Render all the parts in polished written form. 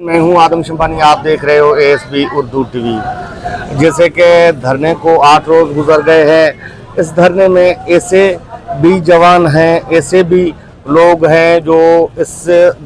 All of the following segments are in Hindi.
मैं हूं आदम शंपानी, आप देख रहे हो एएसबी उर्दू टीवी। जैसे कि धरने को 8 रोज गुजर गए हैं। इस धरने में ऐसे भी जवान हैं, ऐसे भी लोग हैं जो इस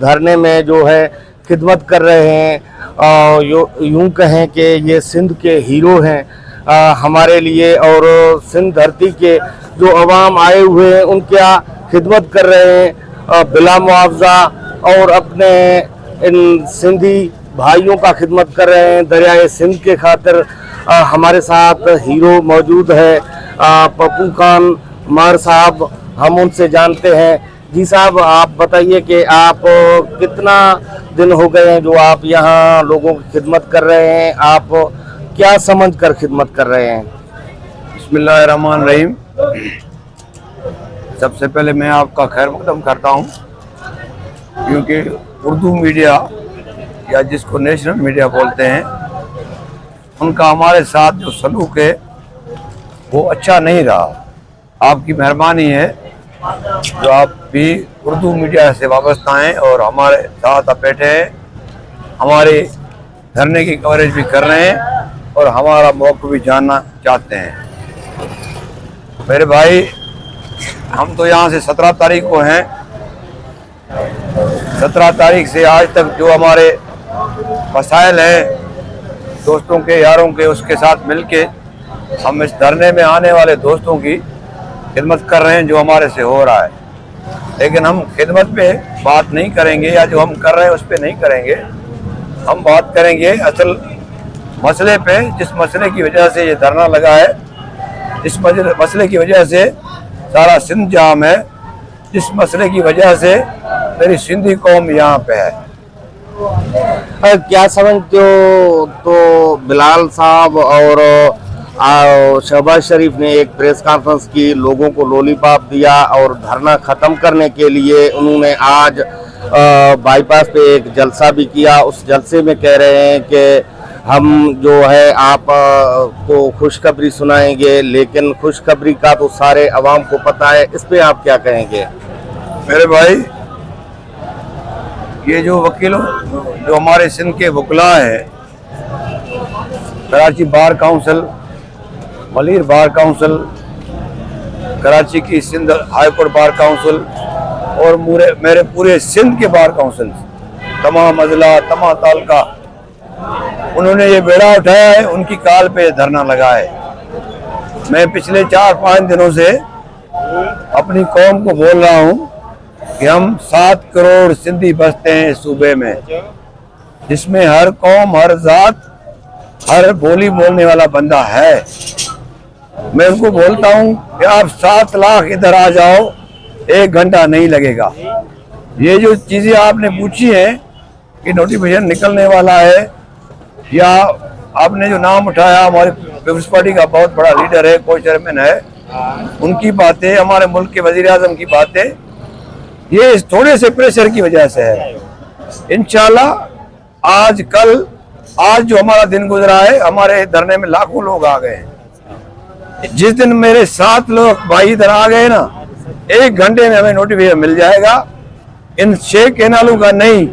धरने में जो है खिदमत कर रहे हैं। यूं कहें कि ये सिंध के हीरो हैं हमारे लिए, और सिंध धरती के जो अवाम आए हुए हैं उनका खिदमत कर रहे हैं बिला मुआवजा, और अपने इन सिंधी भाइयों का खिदमत कर रहे हैं दरियाए सिंध के खातिर। हमारे साथ हीरो मौजूद है पप्पू खान मार साहब, हम उनसे जानते हैं। जी साहब, आप बताइए कि आप कितना दिन हो गए हैं जो आप यहाँ लोगों की खिदमत कर रहे हैं, आप क्या समझ कर खिदमत कर रहे हैं? बिस्मिल्लाहिर्रहमानिर्रहीम। सबसे पहले मैं आपका खैर मकदम करता हूँ, क्योंकि उर्दू मीडिया या जिसको नेशनल मीडिया बोलते हैं, उनका हमारे साथ जो सलूक है वो अच्छा नहीं रहा। आपकी मेहरबानी है जो आप भी उर्दू मीडिया से वाबस्ता हैं और हमारे साथ आप बैठे हैं, हमारे धरने की कवरेज भी कर रहे हैं और हमारा मौक़िफ़ भी जानना चाहते हैं। मेरे भाई, हम तो यहाँ से 17 तारीख को हैं। 17 तारीख से आज तक जो हमारे मसाइल हैं दोस्तों के, यारों के, उसके साथ मिलके हम इस धरने में आने वाले दोस्तों की खिदमत कर रहे हैं जो हमारे से हो रहा है। लेकिन हम खिदमत पे बात नहीं करेंगे या जो हम कर रहे हैं उस पे नहीं करेंगे। हम बात करेंगे असल मसले पे, जिस मसले की वजह से ये धरना लगा है, जिस मसले की वजह से सारा सिंध जाम है, जिस मसले की वजह से मेरी सिंधी कौम यहाँ पे है। क्या समझते हो? तो बिलाल साहब और शहबाज शरीफ ने एक प्रेस कॉन्फ्रेंस की, लोगों को लॉलीपॉप दिया और धरना ख़त्म करने के लिए उन्होंने आज बाईपास पे एक जलसा भी किया। उस जलसे में कह रहे हैं कि हम जो है आप को खुशखबरी सुनाएंगे, लेकिन खुशखबरी का तो सारे अवाम को पता है। इस पे आप क्या कहेंगे? मेरे भाई, ये जो वकीलों, जो हमारे सिंध के वकला हैं, Karachi bar council, Malir bar council, Karachi की Sindh high court bar council और मेरे पूरे सिंध के बार काउंसिल, तमाम अजला, तमाम तालका, उन्होंने ये बेड़ा उठाया है, उनकी काल पे धरना लगा है। मैं पिछले 4-5 दिनों से अपनी कौम को बोल रहा हूँ कि हम 7 करोड़ सिंधी बसते हैं इस सूबे में, जिसमें हर कौम, हर जात, हर बोली बोलने वाला बंदा है। मैं उनको बोलता हूँ कि आप 7 लाख इधर आ जाओ, 1 घंटा नहीं लगेगा। ये जो चीज़ें आपने पूछी हैं कि नोटिफिकेशन निकलने वाला है, या आपने जो नाम उठाया, हमारी पीपल्स पार्टी का बहुत बड़ा लीडर है, कोई चेयरमैन है, उनकी बातें, हमारे मुल्क के वजीर आज़म की बातें, ये थोड़े से प्रेशर की वजह से है। इंशाल्लाह आज जो हमारा दिन गुजरा है, हमारे धरने में लाखों लोग आ गए हैं। जिस दिन मेरे 7 लोग भाई इधर आ गए ना, 1 घंटे में हमें नोटिफिकेशन मिल जाएगा। इन 6 कैनालों का नहीं,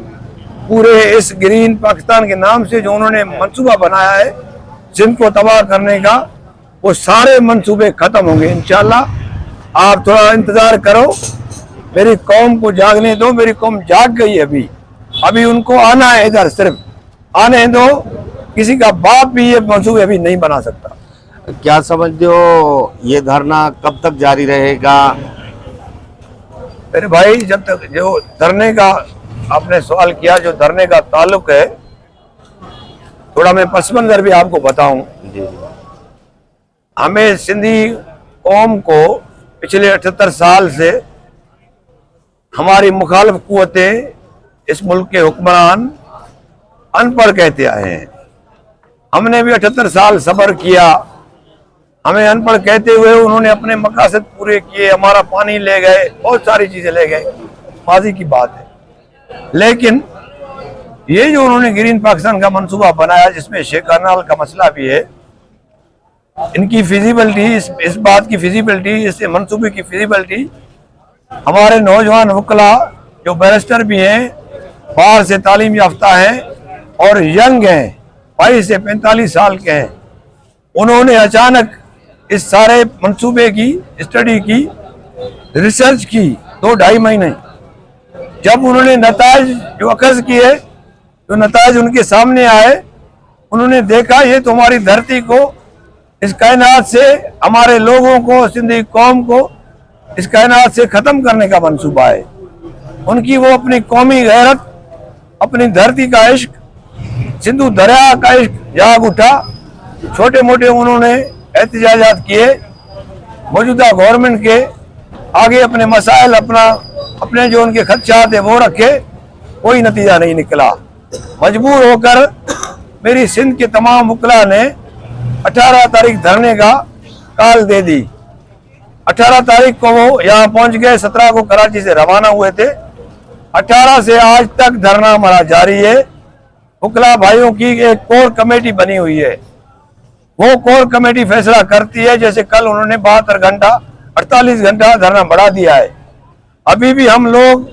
पूरे इस ग्रीन पाकिस्तान के नाम से जो उन्होंने मंसूबा बनाया है सिंध को तबाह करने का, वो सारे मंसूबे खत्म होंगे इंशाल्लाह। आप थोड़ा इंतजार करो, मेरी कौम को जागने दो। मेरी कौम जाग गई है, अभी उनको आना है, इधर सिर्फ आने दो। किसी का बाप भी ये मंसूबे अभी नहीं बना सकता। क्या समझते हो, ये धरना कब तक जारी रहेगा? मेरे भाई, जब तक जो धरने का आपने सवाल किया, जो धरने का ताल्लुक है, थोड़ा मैं पस मंजर भी आपको बताऊं। हमें सिंधी कौम को पिछले 78 साल से हमारी मुखालिफ कुव्वतें, इस मुल्क के हुक्मरान अनपढ़ कहते आए हैं। हमने भी 78 साल सब्र किया। हमें अनपढ़ कहते हुए उन्होंने अपने मकासद पूरे किए, हमारा पानी ले गए, बहुत सारी चीजें ले गए, माजी की बात है। लेकिन ये जो उन्होंने ग्रीन पाकिस्तान का मंसूबा बनाया, जिसमें शेख करनाल का मसला भी है, इनकी फिजिबिलिटी, इस बात की फिजिबिलिटी, इस मंसूबे की फिजिबिलिटी हमारे नौजवान वकला जो बैरिस्टर भी हैं, बाहर से तालीम याफ्ता हैं, और यंग हैं, 22 से 45 साल के हैं, उन्होंने अचानक इस सारे मंसूबे की स्टडी की, रिसर्च की 2-2.5 महीने। जब उन्होंने नताज जो अखज़ किए, जो नताज उनके सामने आए, उन्होंने देखा ये तो हमारी धरती को, इस कायनात से, हमारे लोगों को, सिंधी कौम को इस कायनात से ख़त्म करने का मंसूबा है। उनकी वो अपनी कौमी गैरत, अपनी धरती का इश्क, सिंधु दरिया का इश्क जाग उठा। छोटे मोटे उन्होंने एहतजाजात किए, मौजूदा गवर्नमेंट के आगे अपने मसाइल, अपने जो उनके खदशात है वो रखे, कोई नतीजा नहीं निकला। मजबूर होकर मेरी सिंध के तमाम वकला ने 18 तारीख धरने का काल दे दी। 18 तारीख को वो यहाँ पहुंच गए, 17 को कराची से रवाना हुए थे। 18 से आज तक धरना हमारा जारी है। वकला भाइयों की एक कोर कमेटी बनी हुई है, वो कोर कमेटी फैसला करती है। जैसे कल उन्होंने 72 घंटा 48 घंटा धरना बढ़ा दिया है। अभी भी हम लोग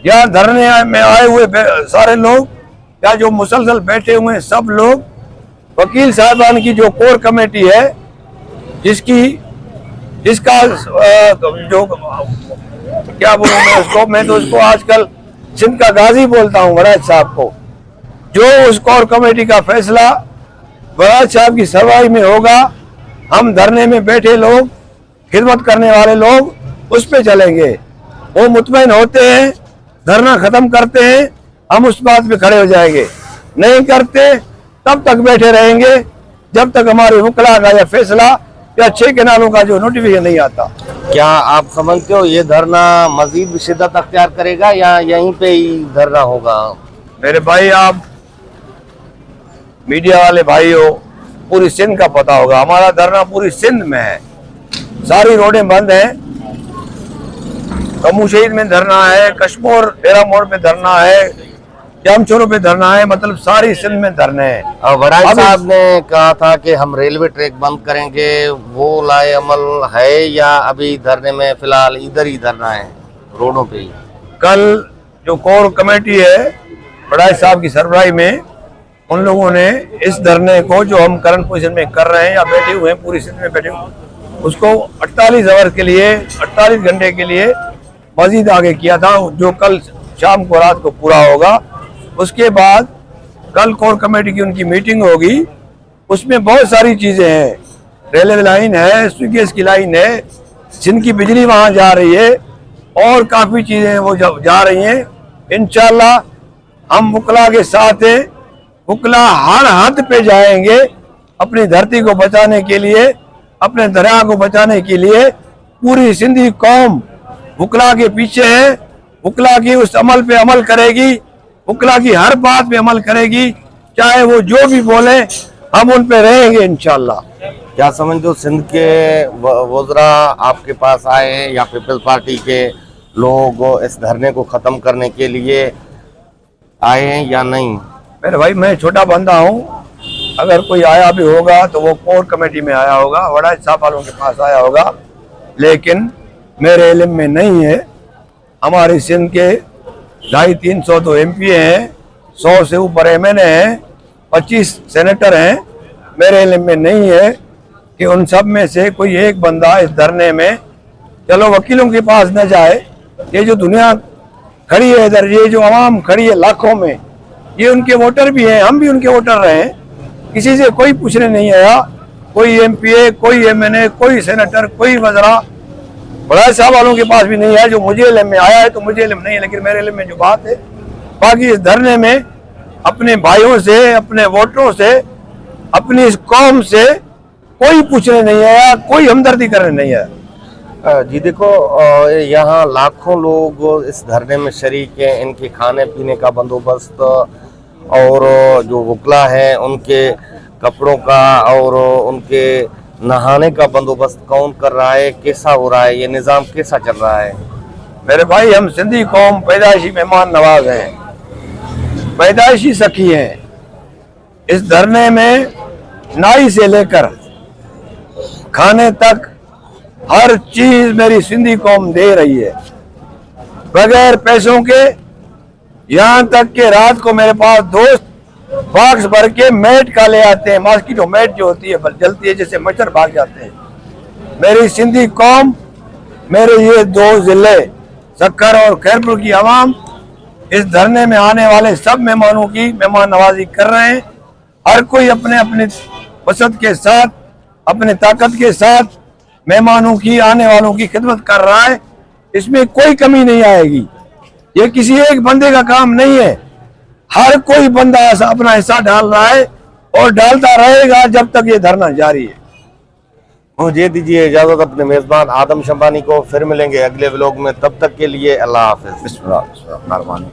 यहाँ धरने में आए हुए सारे लोग या जो मुसलसल बैठे हुए हैं, सब लोग वकील साहबान की जो कोर कमेटी है, जिसका जो क्या बोलूं मैं उसको, मैं तो उसको आजकल सिंध का गाजी बोलता हूँ, वराज साहब को, जो उस कोर कमेटी का फैसला वराज साहब की सरवाई में होगा, हम धरने में बैठे लोग, खिदमत करने वाले लोग उस पे चलेंगे। वो मुतमईन होते हैं, धरना खत्म करते हैं, हम उस बात पे खड़े हो जाएंगे। नहीं करते तब तक बैठे रहेंगे जब तक हमारे वकला का या फैसला या 6 किनारों का जो नोटिफिकेशन नहीं आता। क्या आप समझते हो ये धरना मजीद भी शिद्दत अख्तियार करेगा या यहीं पे ही धरना होगा? मेरे भाई, आप मीडिया वाले भाई हो, पूरी सिंध का पता होगा, हमारा धरना पूरी सिंध में है। सारी रोडें बंद हैं, कमू शहीद में धरना है, कश्मीर डेरा मोड़ पे धरना है, जामचोरों पे धरना है, मतलब सारी सिंध में धरने हैं। वराज साहब ने कहा था कि हम रेलवे ट्रैक बंद करेंगे, वो लाए अमल है या अभी धरने में फिलहाल इधर ही धरना है रोडों पे ही? कल जो कोर कमेटी है वराज साहब की सरबराही में, उन लोगों ने इस धरने को जो हम करंट पोजीशन में कर रहे हैं या बैठे हुए हैं, पूरी सिंध में बैठे हुए, उसको 48 आवर के लिए, 48 घंटे के लिए मजीद आगे किया था, जो कल शाम को रात को पूरा होगा। उसके बाद कल कोर कमेटी की उनकी मीटिंग होगी, उसमें बहुत सारी चीजें हैं, रेलवे लाइन है, स्विगेस की लाइन है, सिंध की बिजली वहां जा रही है और काफी चीजें वो जा रही हैं। इंशाल्लाह हम वकला के साथ हैं, वकला हर हद पे जाएंगे अपनी धरती को बचाने के लिए, अपने दरिया को बचाने के लिए। पूरी सिंधी कौम वकला के पीछे है, वकला की उस अमल पे अमल करेगी, वकला की हर बात पे अमल करेगी, चाहे वो जो भी बोले हम उन पे रहेंगे इंशाल्लाह। क्या समझते हो सिंध के वज़रा आपके पास आए हैं या पीपल्स पार्टी के लोग इस धरने को खत्म करने के लिए आए हैं या नहीं? मेरे भाई, मैं छोटा बंदा हूँ, अगर कोई आया भी होगा तो वो कोर कमेटी में आया होगा, वराज साहब वालों के पास आया होगा, लेकिन मेरे इल्म में नहीं है। हमारी सिंध के 250-300 तो MP हैं, 100 से ऊपर MNA हैं, 25 सेनेटर हैं। मेरे इल्म में नहीं है कि उन सब में से कोई एक बंदा इस धरने में, चलो वकीलों के पास न जाए, ये जो दुनिया खड़ी है इधर, ये जो आवाम खड़ी है लाखों में, ये उनके वोटर भी हैं, हम भी उनके वोटर रहे हैं। किसी से कोई पूछने नहीं आया, कोई MPA, कोई MNA, कोई सेनेटर, कोई वज़रा, वराज साहब वालों के पास भी नहीं है। जो मुझे इल्म में आया है तो मुझे इल्म नहीं है, लेकिन मेरे इल्म में जो बात है, बाकी इस धरने में अपने भाइयों से, अपने वोटरों से, अपनी इस कौम से कोई पूछने नहीं आया, कोई हमदर्दी करने नहीं आया। जी देखो, यहाँ लाखों लोग इस धरने में शरीक हैं, इनके खाने पीने का बंदोबस्त और जो वकला हैं उनके कपड़ों का और उनके नहाने का बंदोबस्त कौन कर रहा है, कैसा हो रहा है, ये निज़ाम कैसा चल रहा है? मेरे भाई, हम सिंधी कौम पैदाइशी मेहमान नवाज हैं, पैदाइशी सखी हैं। इस धरने में नाई से लेकर खाने तक हर चीज मेरी सिंधी कौम दे रही है, बगैर पैसों के। यहाँ तक कि रात को मेरे पास दोस्त बॉक्स भर के मैट का ले आते हैं, मॉस्किटो मैट जो होती है जलती है, जैसे मच्छर भाग जाते हैं। मेरी सिंधी कौम, मेरे ये 2 जिले सक्कर और खैरपुर की आवाम इस धरने में आने वाले सब मेहमानों की मेहमान नवाजी कर रहे हैं। हर कोई अपने अपने पसंद के साथ, अपने ताकत के साथ मेहमानों की, आने वालों की खिदमत कर रहा है। इसमें कोई कमी नहीं आएगी। ये किसी एक बंदे का काम नहीं है, हर कोई बंदा ऐसा अपना हिस्सा डाल रहा है और डालता रहेगा जब तक ये धरना जारी है। मुझे दीजिए इजाजत अपने मेजबान आदम शंबानी को, फिर मिलेंगे अगले व्लॉग में। तब तक के लिए अल्लाह हाफिज। बिस्मिल्लाह, मेहरबानी।